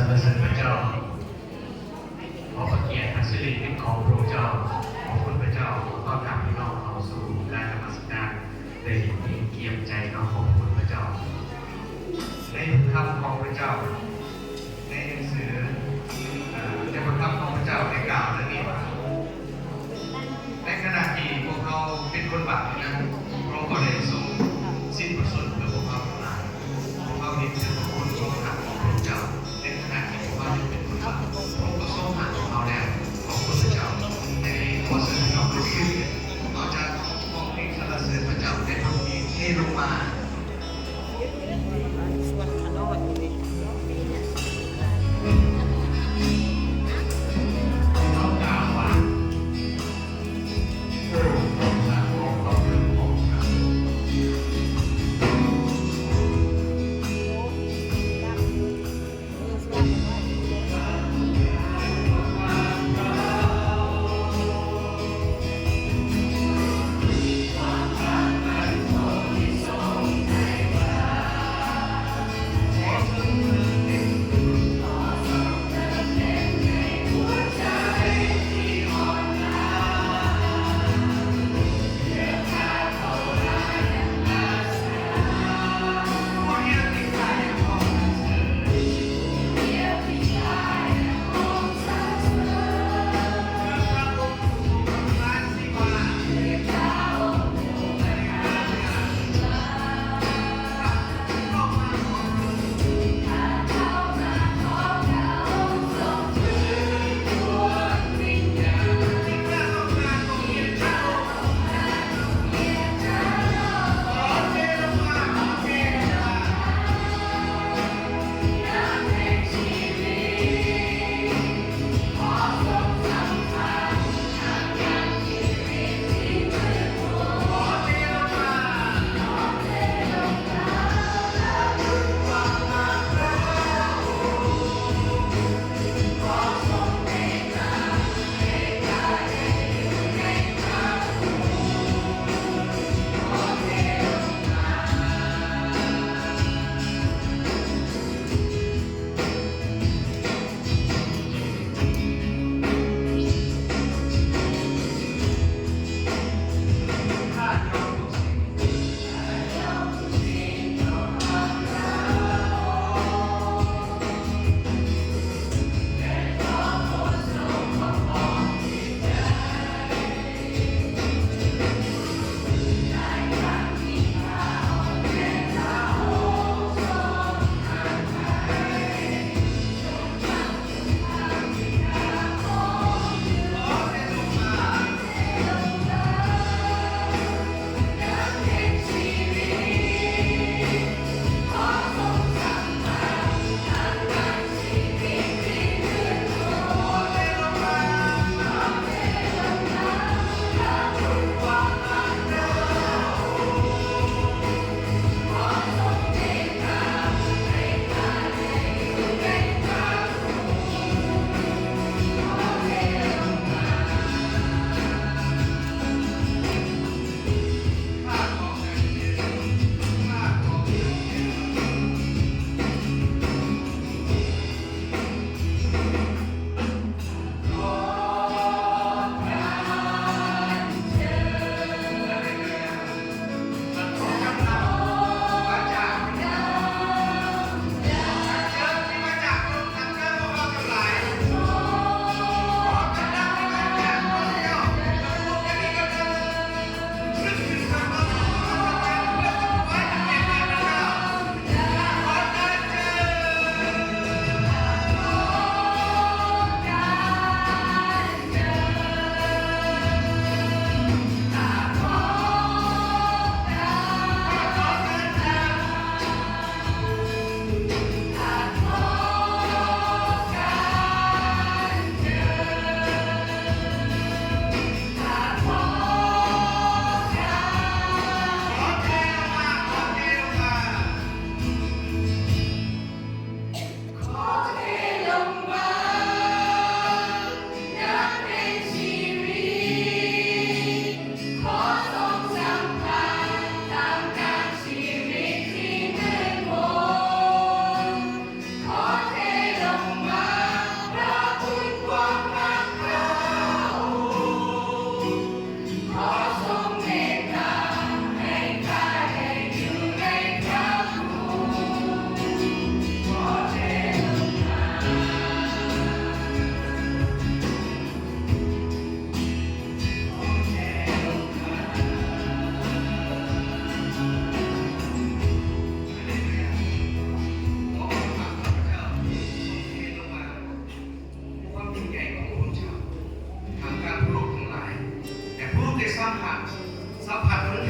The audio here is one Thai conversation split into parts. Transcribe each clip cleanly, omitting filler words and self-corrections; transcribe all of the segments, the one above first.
รเสริญพระเจ้าขอพระเกียรติอัศริเป็นของพระเจ้าขอบคุณพระเจ้าก็กลับพี่น้องเข้าสู่การนมัสการได้เกียรติใจน้องขอบคุณพระเจ้าในคำของพระเจ้าในหนังสือในพระคำของพระเจ้าได้กล่าวเรื่องนี้ว่าในขณะที่พวกเขาเป็นคนบาปนั้นพระองค์ก็ได้ทรงสิ้นพระชนม์เพื่อพวกเขาทั้งหลายพวกเขาเห็นถึงพระคุณทรงหักของพระเจ้าในขณะที่พวกเขาเป็นคนบาปพระองค์ก็ทรงหักของเขาแล้วขอบคุณพระเจ้าในขอเสนอน้องรู้สึกต่อจากของเพลงสรรเสริญพระเจ้าในบทนี้ที่ลงมาส่วนขนมเขากล่าวว่าพระองค์ทรงหักของเขาเรื่องของเรา ส่วน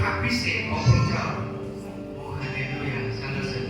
ภาพพิเศษของพระเจ้าโอ้ฮาเลลูยาสรรเสริญ